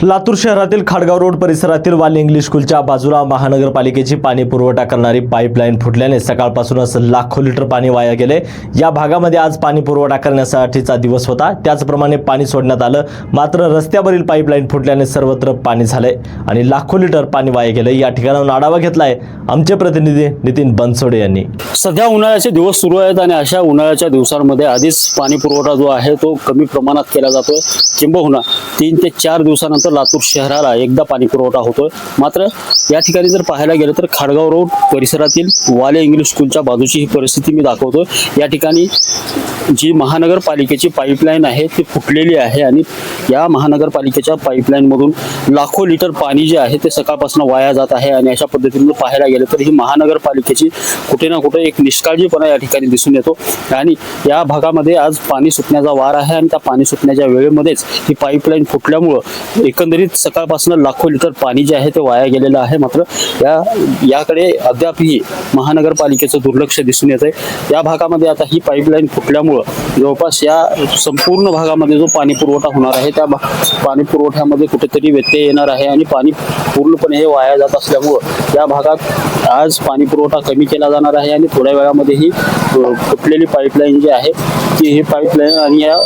लातूर शहरातील खाडगाव रोड परिसरातील वाल इंग्लिश स्कूलच्या बाजूला महानगरपालिकेची पाणी पुरवठा करणारी पाईपलाईन फुटल्याने सकाळपासूनच लाखो लिटर पाणी वाया गेले। या भागामध्ये आज पाणी पुरवठा करण्यासाठीचा दिवस होता, त्याचप्रमाणे पाणी सोडण्यात आलं, मात्र रस्त्यावरील पाईपलाईन फुटल्याने सर्वत्र पाणी झाले आणि लाखो लिटर पाणी वाया गेले। या ठिकाणाहून आढावा घेतलाय आमचे प्रतिनिधी नितीन बनसोडे यांनी। सध्या उन्हाळ्याचे दिवस सुरू आहेत आणि अशा उन्हाळ्याच्या दिवसांमध्ये आधीच पाणी पुरवठा जो आहे तो कमी प्रमाणात केला जातोय। किंबहुना 3 ते 4 दिवसानंतर लातूर शहराला एकदा पाणी पुरवठा होतोय। मात्र या ठिकाणी जर पाहायला गेलं तर खाडगाव रोड परिसरातील वाले इंग्लिश स्कूलच्या बाजूची ही परिस्थिती मी दाखवतोय। या ठिकाणी जी महानगरपालिकेची पाईपलाईन आहे ती फुटलेली आहे आणि या महानगरपालिकेच्या पाईपलाईन मधून लाखो लिटर पाणी जे आहे ते सकाळपासून वाया जात आहे आणि अशा पद्धतीने पाहायला गेलं तर ही महानगरपालिकेची कुठे ना कुठे एक निष्काळजीपणा या ठिकाणी दिसून येतो आणि या भागामध्ये आज पाणी सुटण्याचा वार आहे आणि त्या पाणी सुटण्याच्या वेळेमध्येच ही पाईपलाईन फुटल्यामुळं एकंदरीत सकाळपासून लाखो लिटर पाणी जे आहे ते वाया गेलेलं आहे। मात्र याकडे अद्यापही महानगरपालिकेचं दुर्लक्ष दिसून येत आहे। या भागामध्ये आता ही पाईपलाईन फुटल्यामुळं जवळपास या संपूर्ण भागामध्ये जो पाणी पुरवठा होणार आहे त्या पाणी पुरवठ्यामध्ये कुठेतरी व्यत्यय येणार आहे आणि पाणी पूर्णपणे हे वाया जात असल्यामुळं या भागात आज पाणी पुरवठा कमी केला जाणार आहे आणि थोड्या वेळामध्ये ही फुटलेली पाईपलाईन जी आहे ती ही पाईपलाईन आणि या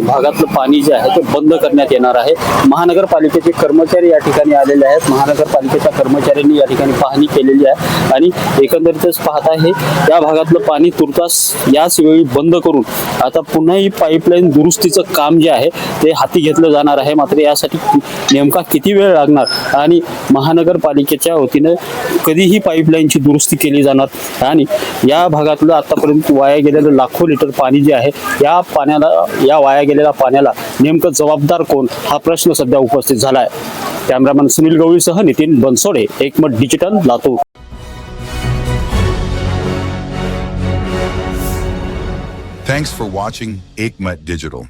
भागातलं पाणी जे आहे ते बंद करण्यात येणार आहे। महानगरपालिकेचे कर्मचारी या ठिकाणी आलेले आहेत। महानगरपालिकेच्या कर्मचाऱ्यांनी या ठिकाणी पाहणी केलेली आहे आणि एकंदरीतच पाहता हे या भागातलं पाणी तुर्तास याच वेळी बंद करून आता पुन्हा ही पाईपलाईन दुरुस्तीचं काम जे आहे ते हाती घेतलं जाणार आहे। मात्र यासाठी नेमका किती वेळ लागणार आणि महानगरपालिकेच्या वतीनं कधी ही पाईपलाईनची दुरुस्ती केली जाणार आणि या भागातलं आतापर्यंत वाया गेलेलं लाखो लिटर पाणी जे आहे या वाया गेलेल्या पाण्याला नेमकं जबाबदार कोण हा प्रश्न सध्या उपस्थित झाला आहे। कॅमेरामॅन सुनील गवळीसह नितीन बनसोडे, एकमत digital, Latur. Thanks for watching Ekmat Digital.